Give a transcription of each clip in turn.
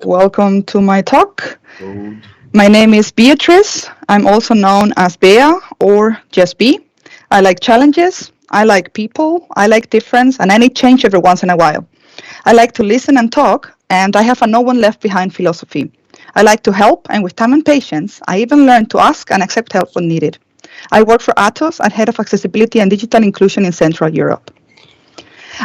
Welcome to my talk. Good. My name is Beatriz. I'm also known as Bea or just B. I like challenges. I like people. I like difference, and I need change every once in a while. I like to listen and talk, and I have a no one left behind philosophy. I like to help, and with time and patience, I even learn to ask and accept help when needed. I work for Atos as head of accessibility and digital inclusion in Central Europe.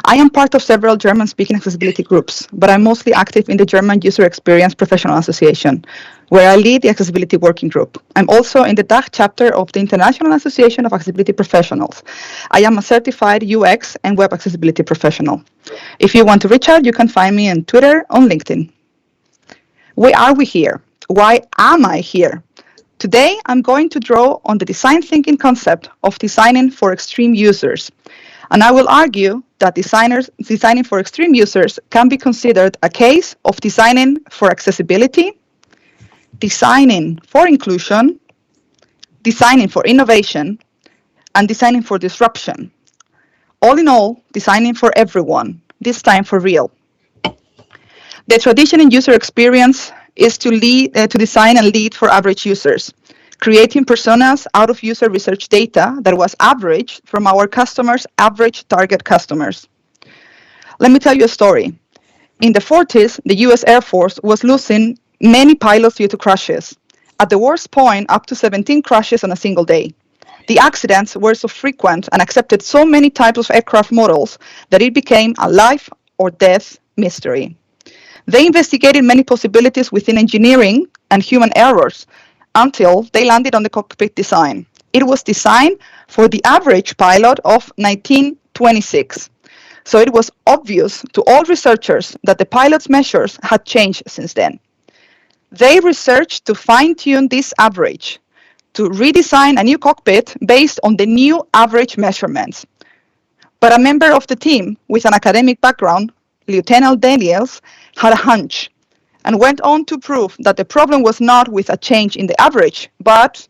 I am part of several German-speaking accessibility groups, but I'm mostly active in the German User Experience Professional Association, where I lead the accessibility working group. I'm also in the DACH chapter of the International Association of Accessibility Professionals. I am a certified UX and web accessibility professional. If you want to reach out, you can find me on Twitter, on LinkedIn. Why are we here? Why am I here? Today, I'm going to draw on the design thinking concept of designing for extreme users. And I will argue that designing for extreme users can be considered a case of designing for accessibility, designing for inclusion, designing for innovation, and designing for disruption. All in all, designing for everyone, this time for real. The tradition in user experience is to design and lead for average users, creating personas out of user research data that was averaged from our customers' average target customers. Let me tell you a story. In the 40s, the US Air Force was losing many pilots due to crashes. At the worst point, up to 17 crashes on a single day. The accidents were so frequent and accepted so many types of aircraft models that it became a life or death mystery. They investigated many possibilities within engineering and human errors until they landed on the cockpit design. It was designed for the average pilot of 1926. So it was obvious to all researchers that the pilot's measures had changed since then. They researched to fine-tune this average, to redesign a new cockpit based on the new average measurements. But a member of the team with an academic background, Lieutenant Daniels, had a hunch and went on to prove that the problem was not with a change in the average, but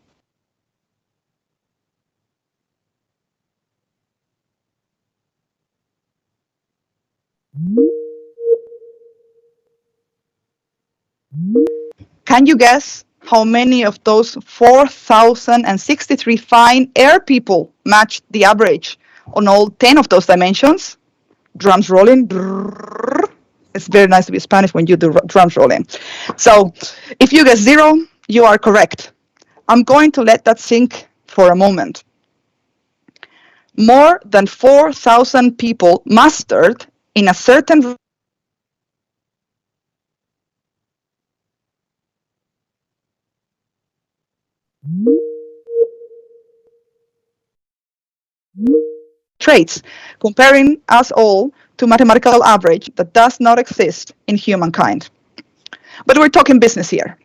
can you guess how many of those 4,063 fine air people matched the average on all 10 of those dimensions? Drums rolling. It's very nice to be Spanish when you do drums rolling. So if you guess zero, you are correct. I'm going to let that sink for a moment. More than 4,000 people mastered in a certain traits, comparing us all to mathematical average that does not exist in humankind. But we're talking business here.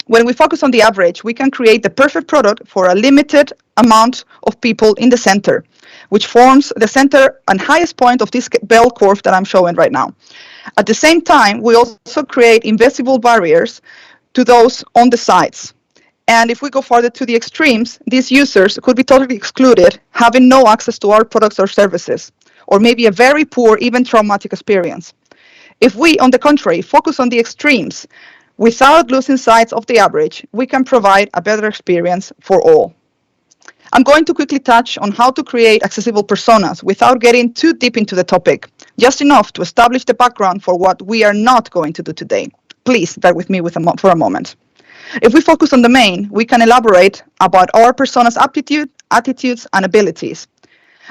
When we focus on the average, we can create the perfect product for a limited amount of people in the center, which forms the center and highest point of this bell curve that I'm showing right now. At the same time, we also create invisible barriers to those on the sides. And if we go further to the extremes, these users could be totally excluded, having no access to our products or services, or maybe a very poor, even traumatic experience. If we, on the contrary, focus on the extremes, without losing sight of the average, we can provide a better experience for all. I'm going to quickly touch on how to create accessible personas without getting too deep into the topic, just enough to establish the background for what we are not going to do today. Please bear with me for a moment. If we focus on the main, we can elaborate about our persona's aptitude, attitudes, and abilities.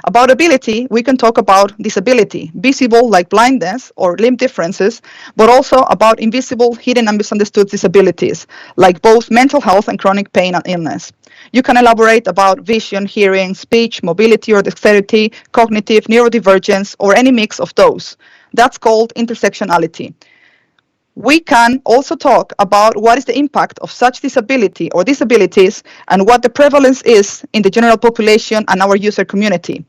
About ability, we can talk about disability, visible like blindness or limb differences, but also about invisible, hidden, and misunderstood disabilities, like both mental health and chronic pain and illness. You can elaborate about vision, hearing, speech, mobility or dexterity, cognitive, neurodivergence, or any mix of those. That's called intersectionality. We can also talk about what is the impact of such disability or disabilities and what the prevalence is in the general population and our user community.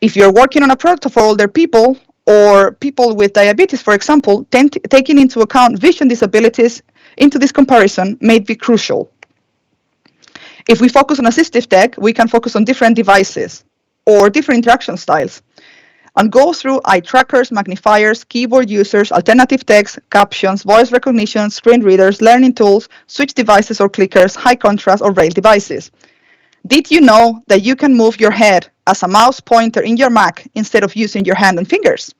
If you're working on a product for older people or people with diabetes, for example, taking into account vision disabilities into this comparison may be crucial. If we focus on assistive tech, we can focus on different devices or different interaction styles. and go through eye trackers, magnifiers, keyboard users, alternative text, captions, voice recognition, screen readers, learning tools, switch devices or clickers, high contrast or rail devices. Did you know that you can move your head as a mouse pointer in your Mac instead of using your hand and fingers?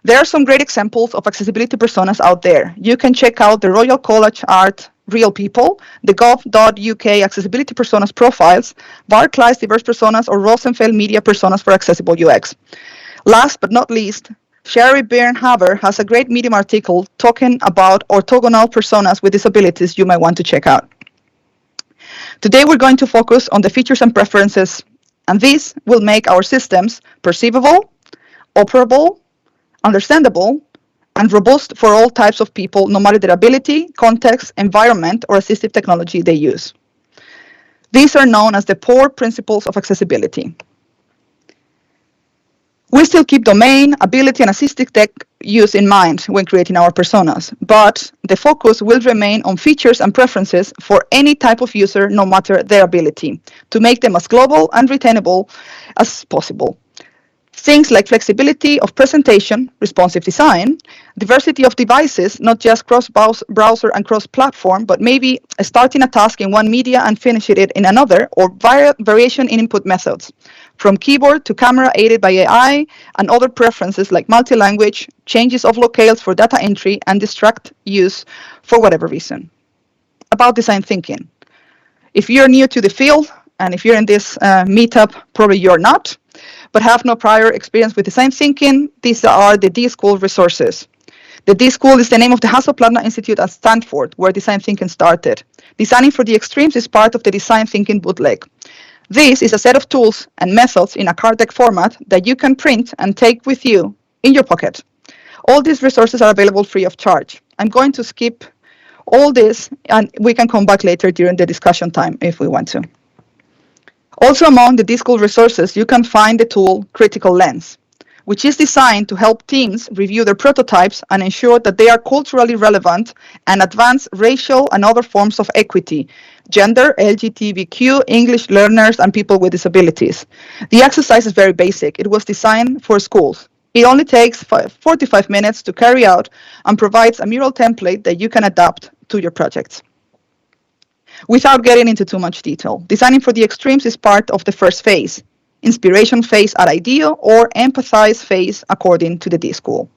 There are some great examples of accessibility personas out there. You can check out the Royal College Art Real People, the gov.uk accessibility personas profiles, Barclay's diverse personas, or Rosenfeld media personas for accessible UX. Last but not least, Sherry Byrne-Haber has a great Medium article talking about orthogonal personas with disabilities you might want to check out. Today we're going to focus on the features and preferences, and these will make our systems perceivable, operable, understandable, and robust for all types of people, no matter their ability, context, environment, or assistive technology they use. These are known as the 4 principles of accessibility. We still keep domain, ability, and assistive tech use in mind when creating our personas, but the focus will remain on features and preferences for any type of user, no matter their ability, to make them as global and retainable as possible. Things like flexibility of presentation, responsive design, diversity of devices, not just cross-browser and cross-platform, but maybe starting a task in one media and finishing it in another, or variation in input methods, from keyboard to camera aided by AI, and other preferences like multi-language, changes of locales for data entry, and distract use for whatever reason. About design thinking. If you're new to the field, and if you're in this meetup, probably you're not, but have no prior experience with design thinking, these are the D-School resources. The D-School is the name of the Hasselplattner Institute at Stanford, where design thinking started. Designing for the Extremes is part of the design thinking bootleg. This is a set of tools and methods in a card deck format that you can print and take with you in your pocket. All these resources are available free of charge. I'm going to skip all this, and we can come back later during the discussion time if we want to. Also among the D-School resources, you can find the tool Critical Lens, which is designed to help teams review their prototypes and ensure that they are culturally relevant and advance racial and other forms of equity, gender, LGBTQ, English learners, and people with disabilities. The exercise is very basic. It was designed for schools. It only takes 45 minutes to carry out and provides a mural template that you can adapt to your projects. Without getting into too much detail, designing for the extremes is part of the first phase, inspiration phase at IDEO, or empathize phase according to the D-School.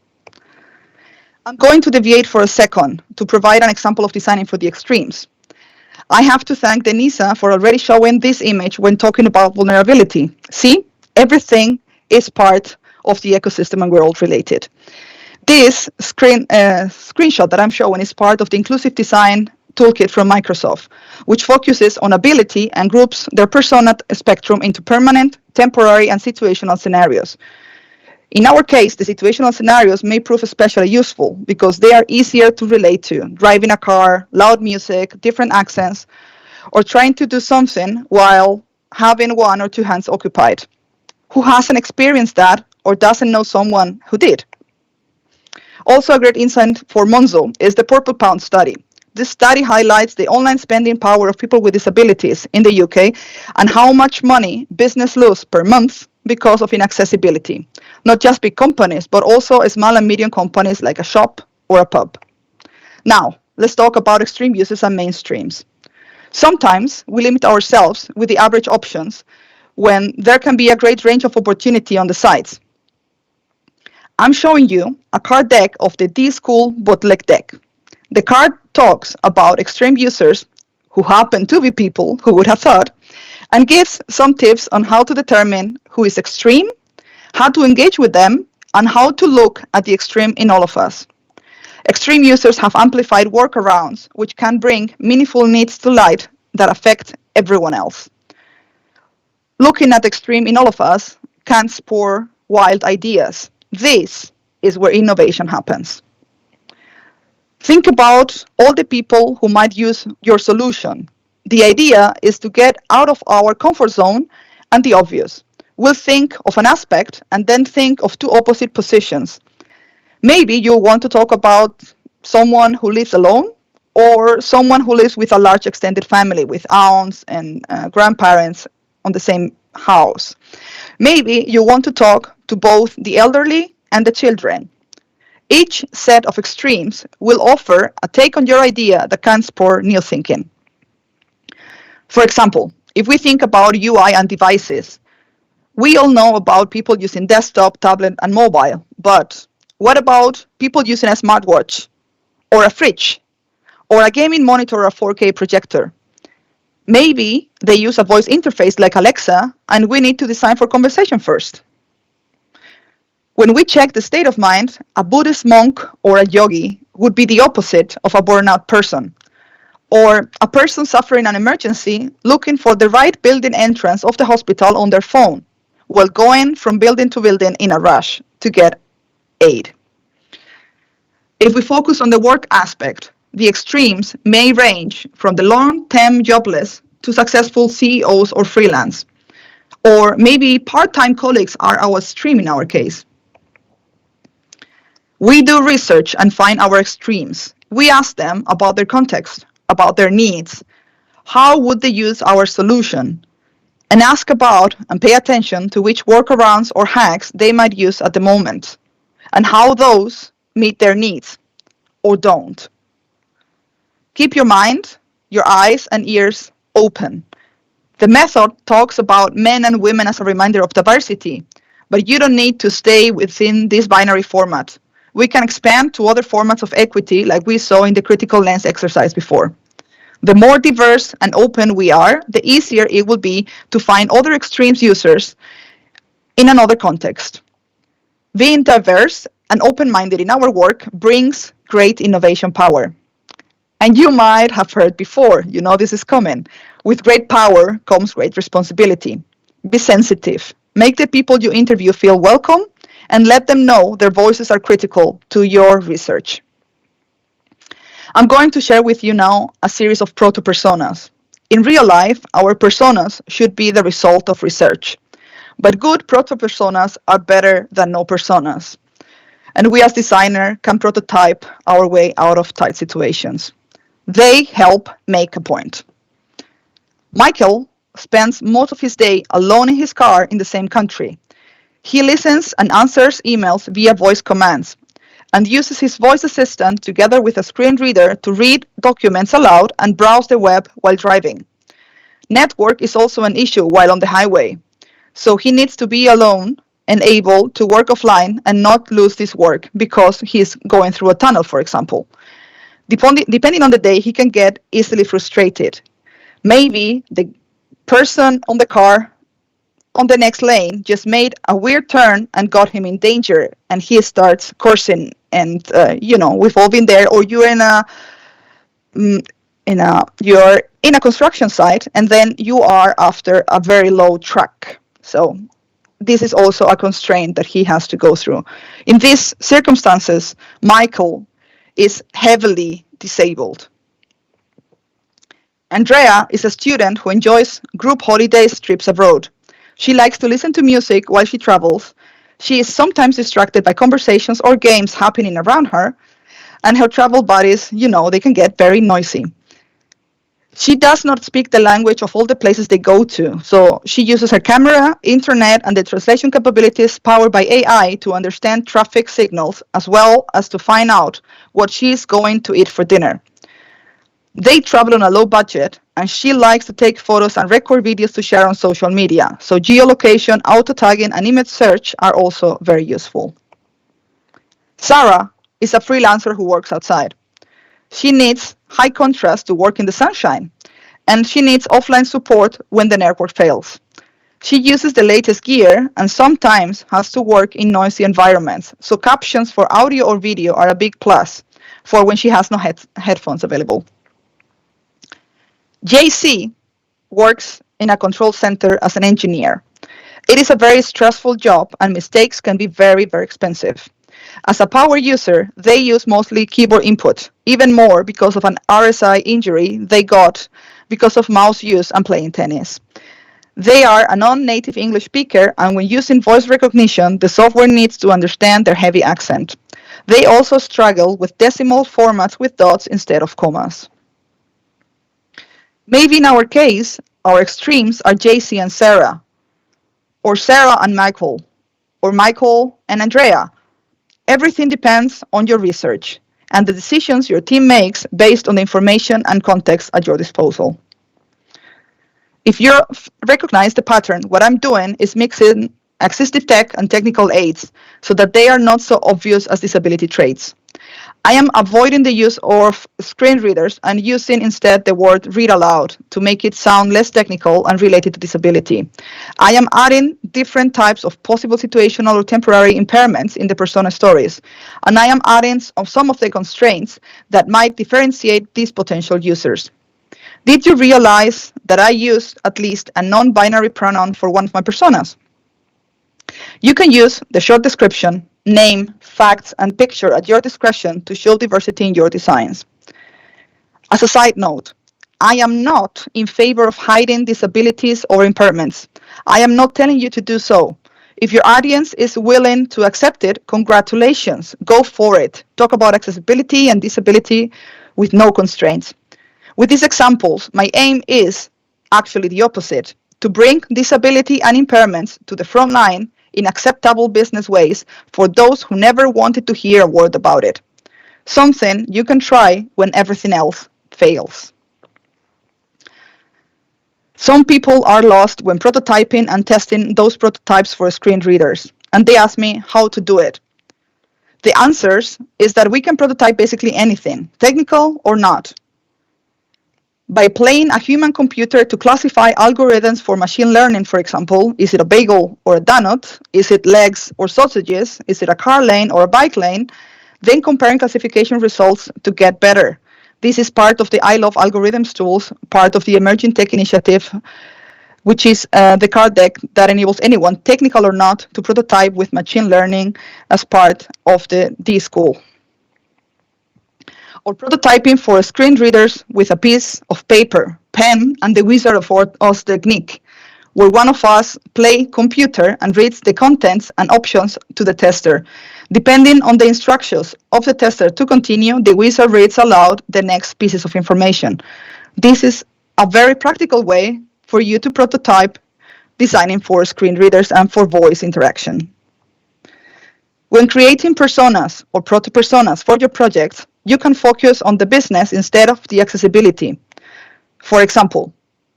I'm going to deviate for a second to provide an example of designing for the extremes. I have to thank Denisa for already showing this image when talking about vulnerability. See, everything is part of the ecosystem and we're all related. This screenshot that I'm showing is part of the inclusive design toolkit from Microsoft, which focuses on ability and groups their persona spectrum into permanent, temporary, and situational scenarios. In our case, the situational scenarios may prove especially useful because they are easier to relate to: driving a car, loud music, different accents, or trying to do something while having 1 or 2 hands occupied. Who hasn't experienced that or doesn't know someone who did? Also, a great insight for Monzo is the Purple Pound study. This study highlights the online spending power of people with disabilities in the UK and how much money business lose per month because of inaccessibility. Not just big companies, but also small and medium companies like a shop or a pub. Now, let's talk about extreme uses and mainstreams. Sometimes we limit ourselves with the average options when there can be a great range of opportunity on the sites. I'm showing you a card deck of the D-School bootleg deck. The card talks about extreme users, who happen to be people who would have thought, and gives some tips on how to determine who is extreme, how to engage with them, and how to look at the extreme in all of us. Extreme users have amplified workarounds, which can bring meaningful needs to light that affect everyone else. Looking at the extreme in all of us can spur wild ideas. This is where innovation happens. Think about all the people who might use your solution. The idea is to get out of our comfort zone and the obvious. We'll think of an aspect and then think of 2 opposite positions. Maybe you want to talk about someone who lives alone or someone who lives with a large extended family with aunts and grandparents on the same house. Maybe you want to talk to both the elderly and the children. Each set of extremes will offer a take on your idea that can spur new thinking. For example, if we think about UI and devices, we all know about people using desktop, tablet, and mobile, but what about people using a smartwatch, or a fridge, or a gaming monitor or a 4K projector? Maybe they use a voice interface like Alexa, and we need to design for conversation first. When we check the state of mind, a Buddhist monk or a yogi would be the opposite of a burnout person, or a person suffering an emergency looking for the right building entrance of the hospital on their phone, while going from building to building in a rush to get aid. If we focus on the work aspect, the extremes may range from the long-term jobless to successful CEOs or freelance, or maybe part-time colleagues are our extreme in our case. We do research and find our extremes. We ask them about their context, about their needs, how would they use our solution, and ask about and pay attention to which workarounds or hacks they might use at the moment, and how those meet their needs or don't. Keep your mind, your eyes and ears open. The method talks about men and women as a reminder of diversity, but you don't need to stay within this binary format. We can expand to other formats of equity like we saw in the critical lens exercise before. The more diverse and open we are, the easier it will be to find other extremes users in another context. Being diverse and open-minded in our work brings great innovation power. And you might have heard before, you know this is coming. With great power comes great responsibility. Be sensitive. Make the people you interview feel welcome and let them know their voices are critical to your research. I'm going to share with you now a series of proto-personas. In real life, our personas should be the result of research. But good proto-personas are better than no personas. And we as designers can prototype our way out of tight situations. They help make a point. Michael spends most of his day alone in his car in the same country. He listens and answers emails via voice commands and uses his voice assistant together with a screen reader to read documents aloud and browse the web while driving. Network is also an issue while on the highway, so he needs to be alone and able to work offline and not lose this work because he's going through a tunnel, for example. Depending on the day, he can get easily frustrated. Maybe the person on the car on the next lane just made a weird turn and got him in danger, and he starts cursing. And we've all been there. Or you're you're in a construction site, and then you are after a very low truck. So this is also a constraint that he has to go through. In these circumstances, Michael is heavily disabled. Andrea is a student who enjoys group holidays, trips abroad. She likes to listen to music while she travels. She is sometimes distracted by conversations or games happening around her, and her travel buddies, they can get very noisy. She does not speak the language of all the places they go to, so she uses her camera, internet, and the translation capabilities powered by AI to understand traffic signals, as well as to find out what she is going to eat for dinner. They travel on a low budget, and she likes to take photos and record videos to share on social media, so geolocation, auto-tagging, and image search are also very useful. Sarah is a freelancer who works outside. She needs high contrast to work in the sunshine, and she needs offline support when the network fails. She uses the latest gear and sometimes has to work in noisy environments, so captions for audio or video are a big plus for when she has no headphones available. JC works in a control center as an engineer. It is a very stressful job, and mistakes can be very, very expensive. As a power user, they use mostly keyboard input, even more because of an RSI injury they got because of mouse use and playing tennis. They are a non-native English speaker, and when using voice recognition, the software needs to understand their heavy accent. They also struggle with decimal formats with dots instead of commas. Maybe in our case, our extremes are JC and Sarah. or Sarah and Michael, or Michael and Andrea. Everything depends on your research and the decisions your team makes based on the information and context at your disposal. If you recognize the pattern, what I'm doing is mixing assistive tech and technical aids so that they are not so obvious as disability traits. I am avoiding the use of screen readers and using instead the word read aloud to make it sound less technical and related to disability. I am adding different types of possible situational or temporary impairments in the persona stories, and I am adding some of the constraints that might differentiate these potential users. Did you realize that I use at least a non-binary pronoun for one of my personas? You can use the short description, name, facts, and picture at your discretion to show diversity in your designs. As a side note, I am not in favor of hiding disabilities or impairments. I am not telling you to do so. If your audience is willing to accept it, congratulations, go for it. Talk about accessibility and disability with no constraints. With these examples, my aim is actually the opposite, to bring disability and impairments to the front line in acceptable business ways for those who never wanted to hear a word about it. Something you can try when everything else fails. Some people are lost when prototyping and testing those prototypes for screen readers, and they ask me how to do it. The answers is that we can prototype basically anything, technical or not. By playing a human computer to classify algorithms for machine learning, for example, is it a bagel or a donut? Is it legs or sausages? Is it a car lane or a bike lane? Then comparing classification results to get better. This is part of the I Love Algorithms tools, part of the Emerging Tech Initiative, which is the card deck that enables anyone, technical or not, to prototype with machine learning as part of the D-School. Or prototyping for screen readers with a piece of paper, pen, and the Wizard of Oz technique, where one of us play computer and reads the contents and options to the tester. Depending on the instructions of the tester to continue, the wizard reads aloud the next pieces of information. This is a very practical way for you to prototype designing for screen readers and for voice interaction. When creating personas or proto-personas for your projects, you can focus on the business instead of the accessibility. For example,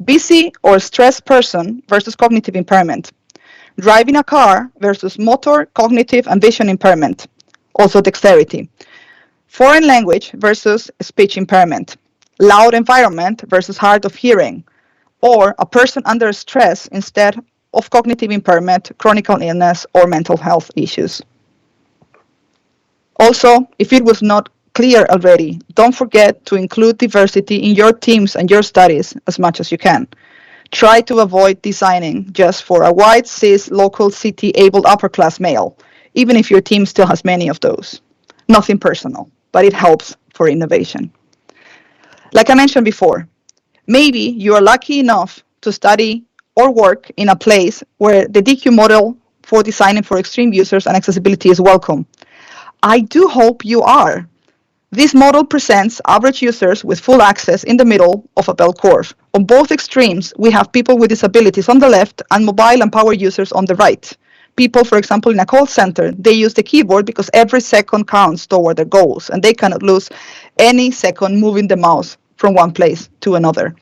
busy or stressed person versus cognitive impairment. Driving a car versus motor, cognitive, and vision impairment. Also dexterity. Foreign language versus speech impairment. Loud environment versus hard of hearing. Or a person under stress instead of cognitive impairment, chronic illness, or mental health issues. Also, if it was not clear already, don't forget to include diversity in your teams and your studies as much as you can. Try to avoid designing just for a white, cis, local city able upper class male, even if your team still has many of those. Nothing personal, but it helps for innovation. Like I mentioned before, maybe you are lucky enough to study or work in a place where the DQ model for designing for extreme users and accessibility is welcome. I do hope you are. This model presents average users with full access in the middle of a bell curve. On both extremes, we have people with disabilities on the left and mobile and power users on the right. People, for example, in a call center, they use the keyboard because every second counts toward their goals, and they cannot lose any second moving the mouse from one place to another.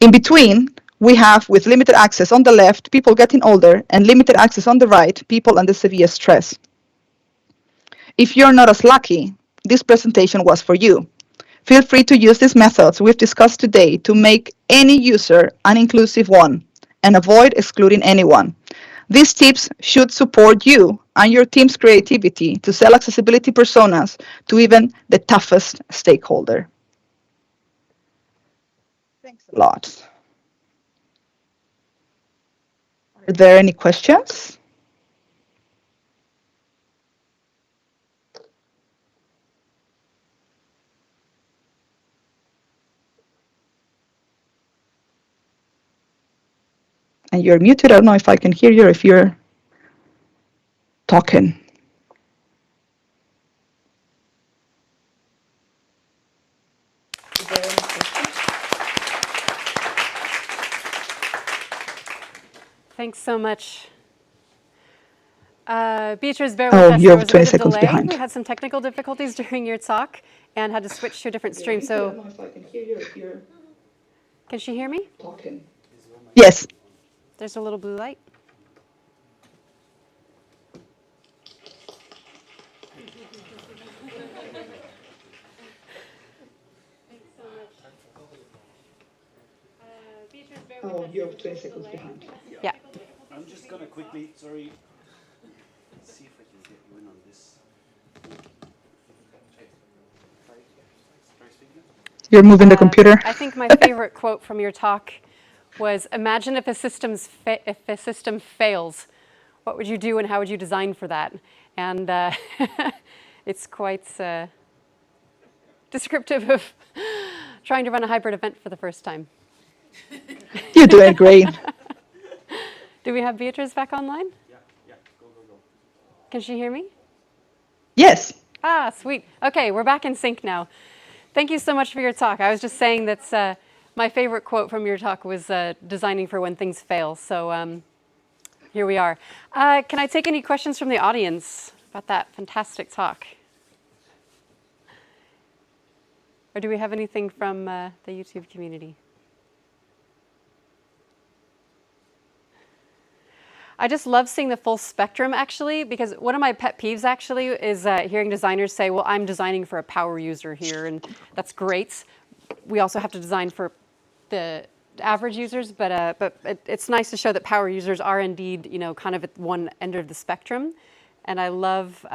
In between, we have, with limited access on the left, people getting older, and limited access on the right, people under severe stress. If you're not as lucky, this presentation was for you. Feel free to use these methods we've discussed today to make any user an inclusive one and avoid excluding anyone. These tips should support you and your team's creativity to sell accessibility personas to even the toughest stakeholder. Thanks a lot. Are there any questions? And you're muted. I don't know if I can hear you or if you're talking. Thanks so much. Beatriz, bear Oh, with us. you're There was a 20 bit of seconds delay. behind. We had some technical difficulties during your talk and had to switch to a different stream. So, I don't know if I can hear you if you're can she hear me? talking. Yes. There's a little blue light. Oh, you're 20 seconds behind. Yeah. I'm just going to quickly, sorry, see if I can get you in on this. You're moving the computer. I think my favorite quote from your talk was, imagine if a system fails, what would you do and how would you design for that? And it's quite descriptive of trying to run a hybrid event for the first time. You're doing great. Do we have Beatriz back online? Yeah, go. Can she hear me? Yes. Ah, sweet. Okay, we're back in sync now. Thank you so much for your talk. I was just saying that my favorite quote from your talk was designing for when things fail. So here we are. Can I take any questions from the audience about that fantastic talk? Or do we have anything from the YouTube community? I just love seeing the full spectrum, actually, because one of my pet peeves, actually, is hearing designers say, well, I'm designing for a power user here, and that's great. We also have to design for the average users, but it's nice to show that power users are indeed, kind of at one end of the spectrum. And I love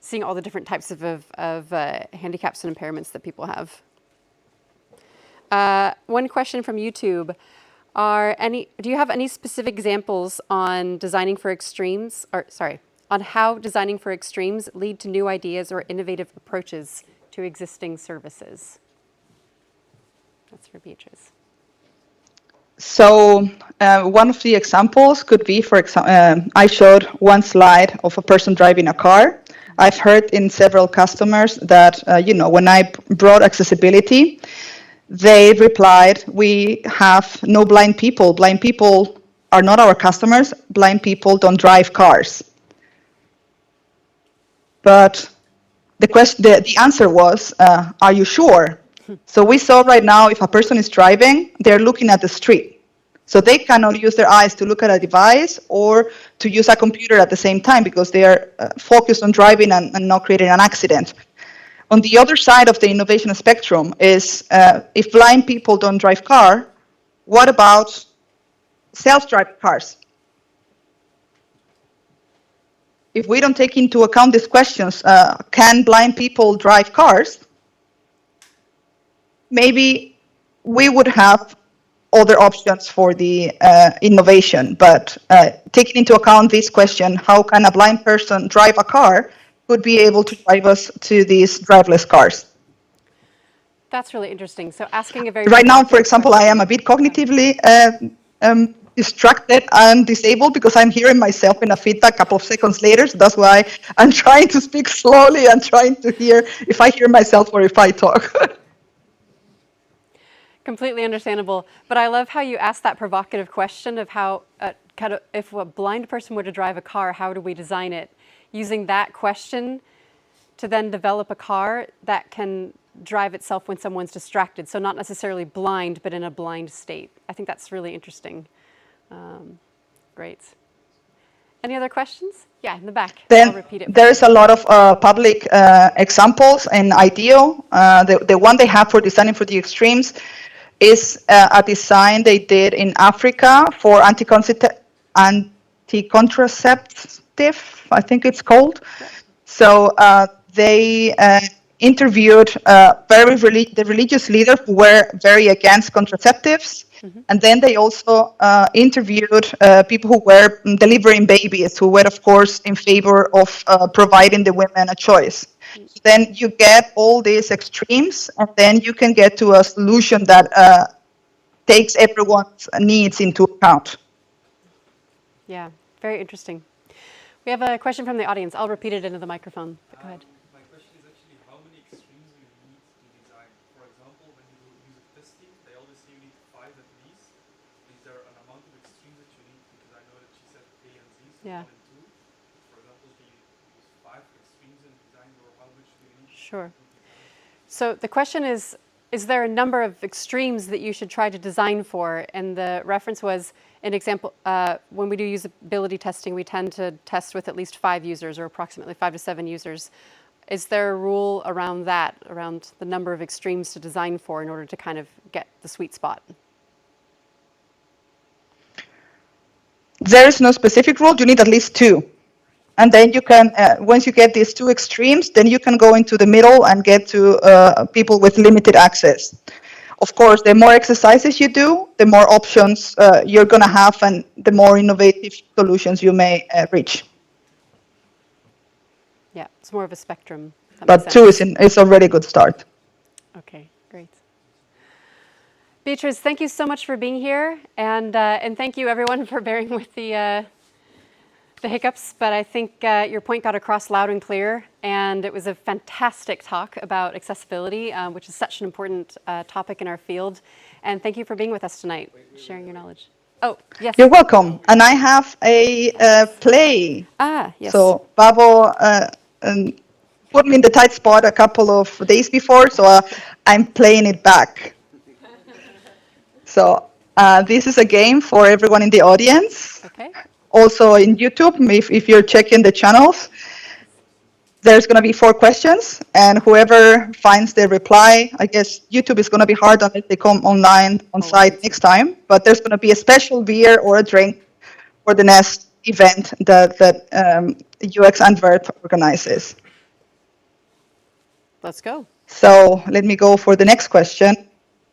seeing all the different types of handicaps and impairments that people have. One question from YouTube. Do you have any specific examples on designing for extremes, on how designing for extremes lead to new ideas or innovative approaches to existing services? That's for Beatriz. So one of the examples could be, for example, I showed one slide of a person driving a car. I've heard in several customers that, when I brought accessibility, they replied, we have no blind people. Blind people are not our customers. Blind people don't drive cars. But the answer was, are you sure? So we saw right now, if a person is driving, they're looking at the street. So they cannot use their eyes to look at a device or to use a computer at the same time because they are focused on driving and not creating an accident. On the other side of the innovation spectrum is if blind people don't drive car, what about self-driving cars? If we don't take into account these questions, can blind people drive cars? Maybe we would have other options for the innovation, but taking into account this question, how can a blind person drive a car, would be able to drive us to these driverless cars. That's really interesting. So asking a very right now, for provocative example, I am a bit cognitively distracted and disabled because I'm hearing myself in a feedback a couple of seconds later. So that's why I'm trying to speak slowly and trying to hear if I hear myself or if I talk. Completely understandable. But I love how you asked that provocative question of how, if a blind person were to drive a car, how do we design it? Using that question to then develop a car that can drive itself when someone's distracted. So not necessarily blind, but in a blind state. I think that's really interesting. Great. Any other questions? Yeah, in the back. Then I'll repeat it. there's a lot of public examples in IDEO. The one they have for designing for the extremes is a design they did in Africa for anti-contraceptive, I think it's called. So they interviewed the religious leaders who were very against contraceptives. And then they also interviewed people who were delivering babies, who were, of course, in favor of providing the women a choice. So then you get all these extremes, and then you can get to a solution that takes everyone's needs into account. Yeah, very interesting. We have a question from the audience. I'll repeat it into the microphone. But go ahead. My question is actually how many extremes do you need to design? For example, when you do user testing, they always say you need 5 at least. Is there an amount of extremes that you need Yeah. one and two? For example, do you use 5 extremes in design, or how much do you need Sure. to design? So the question is there a number of extremes that you should try to design for? And the reference was an example, when we do usability testing, we tend to test with at least 5 users or approximately 5 to 7 users. Is there a rule around that, around the number of extremes to design for in order to kind of get the sweet spot? There is no specific rule. You need at least 2. And then you can, once you get these 2 extremes, then you can go into the middle and get to people with limited access. Of course, the more exercises you do, the more options you're going to have and the more innovative solutions you may reach. Yeah, it's more of a spectrum. That But makes 2 sense. is already a good start. Okay, great. Beatriz, thank you so much for being here, and thank you everyone for bearing with the hiccups. But I think your point got across loud and clear, and it was a fantastic talk about accessibility, which is such an important topic in our field. And thank you for being with us tonight, sharing your knowledge. Oh, yes. You're welcome. And I have a play. Ah, yes. So Babo put me in the tight spot a couple of days before, so I'm playing it back. So this is a game for everyone in the audience. Okay. Also in YouTube, if you're checking the channels, there's going to be 4 questions, and whoever finds the reply, I guess YouTube is going to be hard on it. They come online on site next time, but there's going to be a special beer or a drink for the next event that UX Antwerp organizes. Let's go. So let me go for the next question.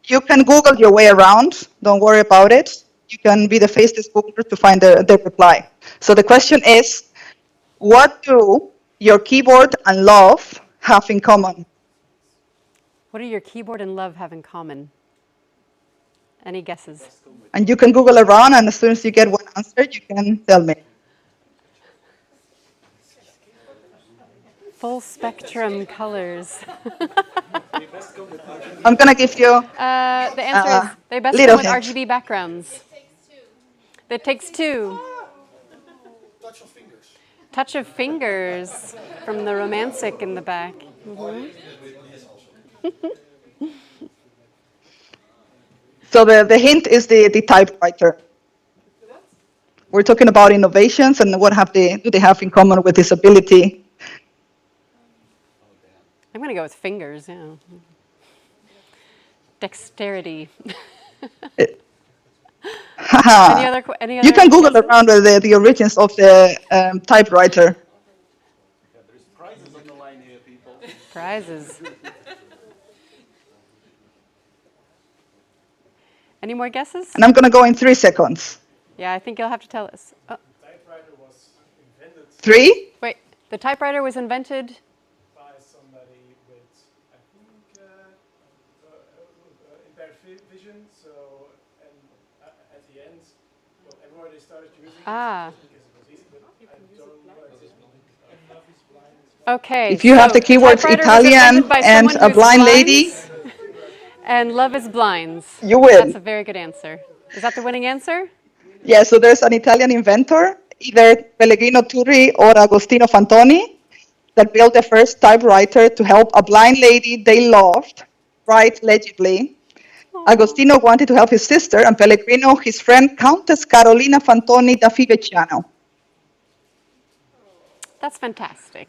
You can Google your way around. Don't worry about it. You can be the fastest Googler to find the reply. So the question is, what do your keyboard and love have in common? What do your keyboard and love have in common? Any guesses? And you can Google around, and as soon as you get one answer, you can tell me. Full spectrum colors. I'm going to give you The answer is they best little come with hint. RGB backgrounds. It takes 2. Touch of fingers. Touch of fingers from the romantic in the back. So the hint is the typewriter. We're talking about innovations and what do they have in common with disability? I'm going to go with fingers, yeah. Dexterity. Haha. Any other You can Google guesses? around the origins of the typewriter. Yeah, there's prizes on the line here, people. Prizes. Any more guesses? And I'm going to go in 3 seconds. Yeah, I think you'll have to tell us. Oh, Typewriter was invented 3, wait, the typewriter was invented. by somebody with, I think, impaired vision. So, and at the end, well, everybody started using Ah. it because it was easy, but I don't know exactly. Okay. if you have the so keywords typewriter was Italian invented by and someone a who's blind blind, lady, and love is blinds. you win. That's a very good answer. Is that the winning answer? Yeah, so there's an Italian inventor, either Pellegrino Turri or Agostino Fantoni, that built the first typewriter to help a blind lady they loved write legibly. Agostino wanted to help his sister, and Pellegrino his friend Countess Carolina Fantoni da Fivecchiano. That's fantastic.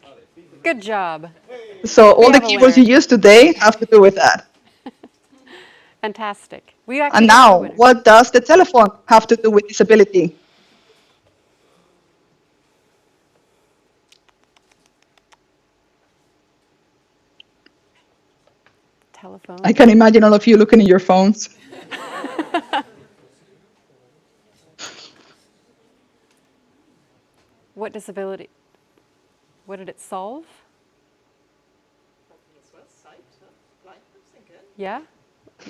Good job. So all the have a keywords you winner. use today have to do with that. Fantastic. We actually And have a now, winner. what does the telephone have to do with disability? Telephone. I can imagine all of you looking at your phones. What disability? What did it solve? Yeah?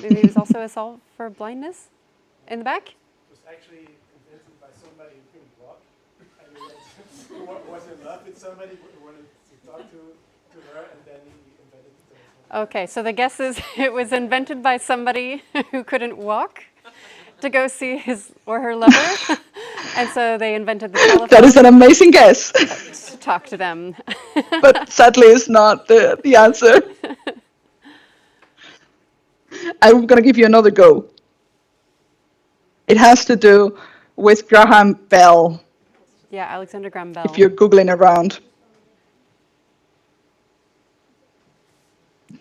Maybe it was also a solve for blindness? In the back? It was actually invented by somebody who couldn't walk. And who was in love with somebody who wanted to talk to her, and then he invented the telephone. Okay, so the guess is it was invented by somebody who couldn't walk to go see his or her lover. And so they invented the telephone That is an amazing guess, to talk to them. but sadly it's not the answer. I'm going to give you another go. It has to do with Graham Bell, Yeah, Alexander Graham Bell. if you're Googling around.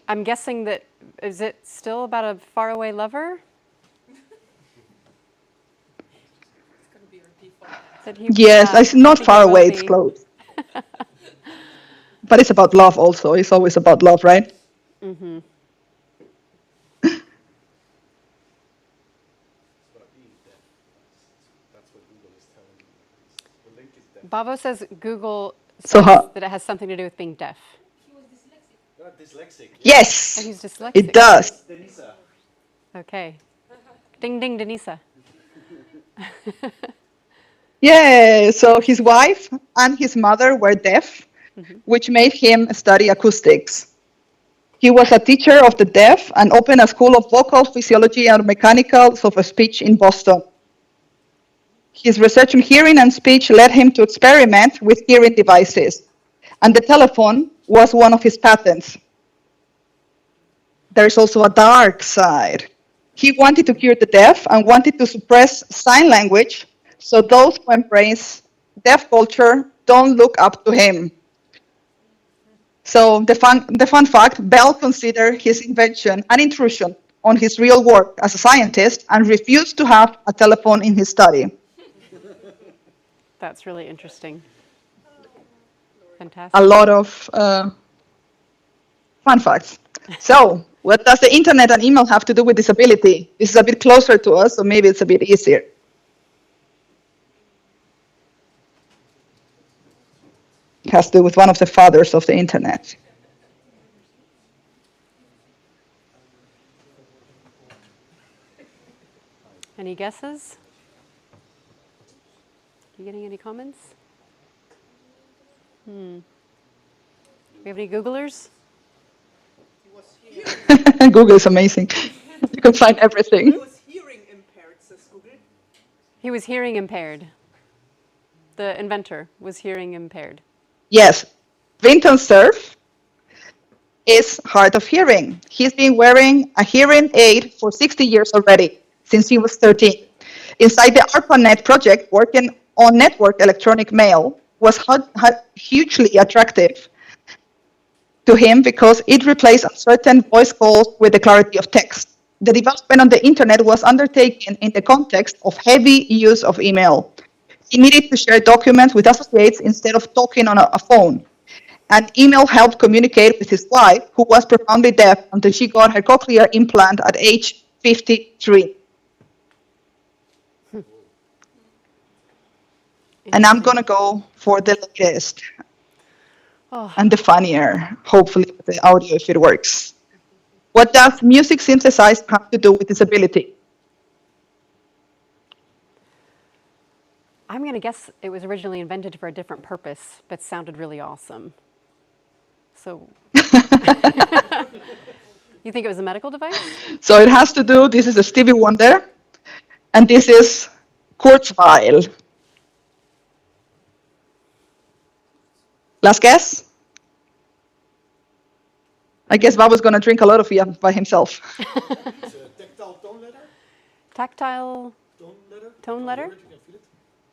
I'm guessing that, is it still about a faraway lover? That he, Yes, yeah, it's not I think far it will away, it's be. close. But it's about love also. It's always about love, right? Mm-hmm. That's what Google is telling me. The link is deaf. Bavo says Google So says how- that it has something to do with being deaf. Not dyslexic. Oh, Yes, he's dyslexic. it does. Denisa. Okay. Ding ding, Denisa. Yeah, so his wife and his mother were deaf, which made him study acoustics. He was a teacher of the deaf and opened a school of vocal physiology and mechanicals of speech in Boston. His research in hearing and speech led him to experiment with hearing devices, and the telephone was one of his patents. There's also a dark side. He wanted to cure the deaf and wanted to suppress sign language so those who embrace deaf culture don't look up to him. So the fun fact, Bell considered his invention an intrusion on his real work as a scientist and refused to have a telephone in his study. That's really interesting. Fantastic. A lot of fun facts. So, what does the internet and email have to do with disability? This is a bit closer to us, so maybe it's a bit easier. It has to do with one of the fathers of the internet. Any guesses? You getting any comments? We have any Googlers? Google is amazing. You can find everything. He was hearing impaired, says Google. He was hearing impaired. The inventor was hearing impaired. Yes, Vinton Cerf is hard of hearing. He's been wearing a hearing aid for 60 years already, since he was 13. Inside the ARPANET project, working on network electronic mail was hugely attractive to him because it replaced uncertain voice calls with the clarity of text. The development on the internet was undertaken in the context of heavy use of email. He needed to share documents with associates instead of talking on a phone. And email helped communicate with his wife, who was profoundly deaf until she got her cochlear implant at age 53. And I'm going to go for the latest and the funnier, hopefully with the audio if it works. What does music synthesized have to do with disability? I'm going to guess it was originally invented for a different purpose, but sounded really awesome. So, you think it was a medical device? So it has to do, this is a Stevie Wonder, and this is Kurzweil. Last guess? I guess Bob was going to drink a lot of beer by himself. It's a tactile tone letter. Tactile Tone letter. tone letter? You can feel it.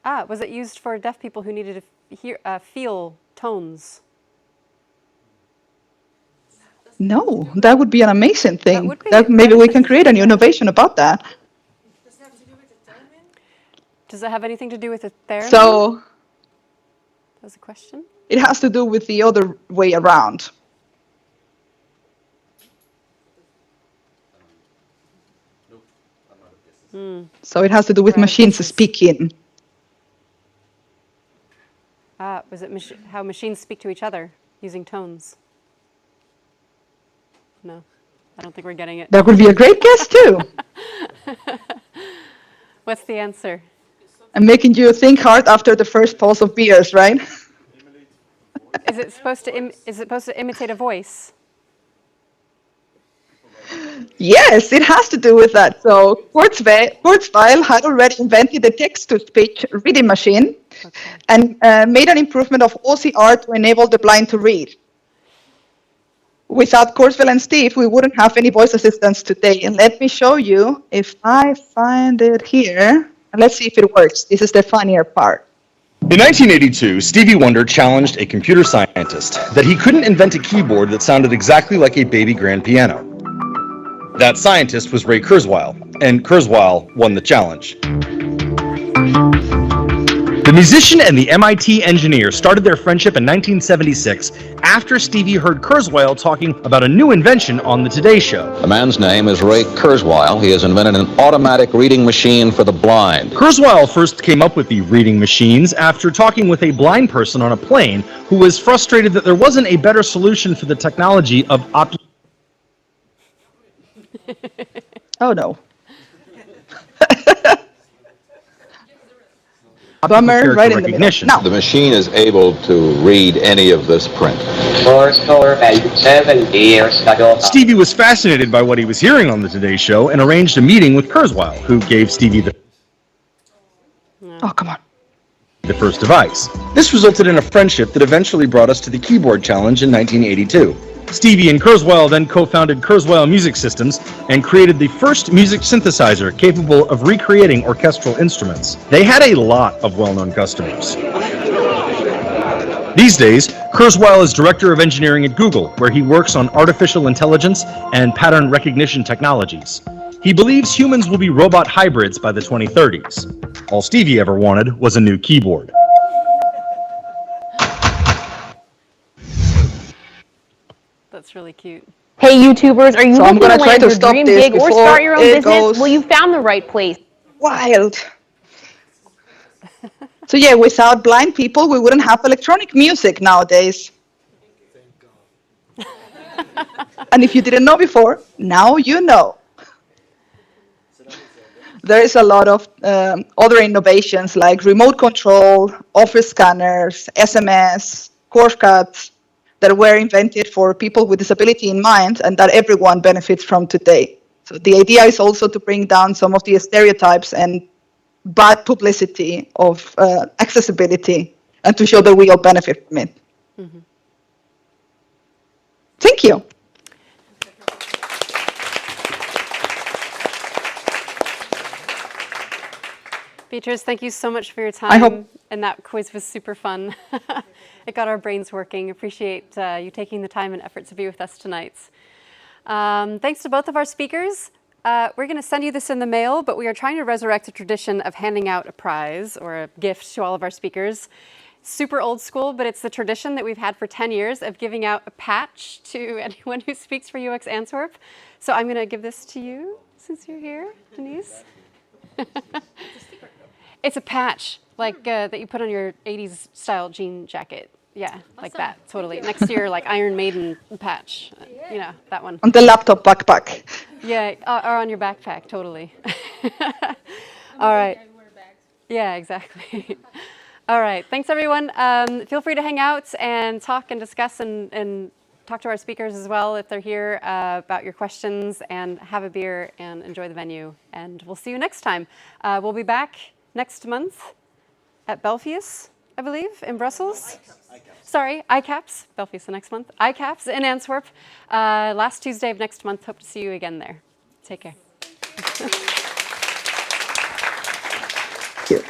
Ah, was it used for deaf people who needed to feel tones? No, that would be an amazing thing. would be. Maybe we can create an innovation about that. Does it have to do with the theremin? Does it have anything to do with a theremin? So That was a question. it has to do with the other way around. Nope. I'm out of guesses. So it has to do with Right, machines this is- speaking. Was it how machines speak to each other using tones? No, I don't think we're getting it. That would be a great guess too. What's the answer? And making you think hard after the first pulse of beers, right? Is it supposed to imitate a voice? Yes, it has to do with that. So Kurzweil had already invented the text-to-speech reading machine and made an improvement of OCR to enable the blind to read. Without Kurzweil and Steve, we wouldn't have any voice assistants today. And let me show you if I find it here. And let's see if it works. This is the funnier part. In 1982, Stevie Wonder challenged a computer scientist that he couldn't invent a keyboard that sounded exactly like a baby grand piano. That scientist was Ray Kurzweil, and Kurzweil won the challenge. The musician and the MIT engineer started their friendship in 1976 after Stevie heard Kurzweil talking about a new invention on the Today Show. The man's name is Ray Kurzweil. He has invented an automatic reading machine for the blind. Kurzweil first came up with the reading machines after talking with a blind person on a plane who was frustrated that there wasn't a better solution for the technology of Oh, no. Bummer, right in the middle. Now, The machine is able to read any of this print. Stevie was fascinated by what he was hearing on the Today Show and arranged a meeting with Kurzweil, who gave Stevie oh, come on. the first device. This resulted in a friendship that eventually brought us to the keyboard challenge in 1982. Stevie and Kurzweil then co-founded Kurzweil Music Systems and created the first music synthesizer capable of recreating orchestral instruments. They had a lot of well-known customers. These days, Kurzweil is Director of Engineering at Google, where he works on artificial intelligence and pattern recognition technologies. He believes humans will be robot hybrids by the 2030s. All Stevie ever wanted was a new keyboard. That's really cute. Hey YouTubers, are you So I'm looking gonna to try land to your stop dream this gig or before start your own it business? goes Well, you found the right place. wild. So yeah, without blind people, we wouldn't have electronic music nowadays. And if you didn't know before, now you know. There is a lot of other innovations like remote control, office scanners, SMS, course cuts that were invented for people with disability in mind and that everyone benefits from today. So the idea is also to bring down some of the stereotypes and bad publicity of accessibility and to show that we all benefit from it. Mm-hmm. Thank you. Beatriz, thank you so much for your time. I hope. And that quiz was super fun. It got our brains working. Appreciate you taking the time and effort to be with us tonight. Thanks to both of our speakers. We're going to send you this in the mail, but we are trying to resurrect a tradition of handing out a prize or a gift to all of our speakers. Super old school, but it's the tradition that we've had for 10 years of giving out a patch to anyone who speaks for UX Antwerp. So I'm going to give this to you since you're here, Denise. It's a patch, like that you put on your 80s style jean jacket. Yeah, like that, totally. Next to your like Iron Maiden patch, you know, that one. On the laptop backpack. Yeah, or on your backpack, totally. All right. Yeah, exactly. All right, thanks everyone. Feel free to hang out and talk and discuss and talk to our speakers as well if they're here about your questions, and have a beer and enjoy the venue. And we'll see you next time. We'll be back next month at Belfius, I believe, in Brussels. Sorry, ICAPS, Belfius the next month. ICAPS in Antwerp, last Tuesday of next month. Hope to see you again there. Take care. Here.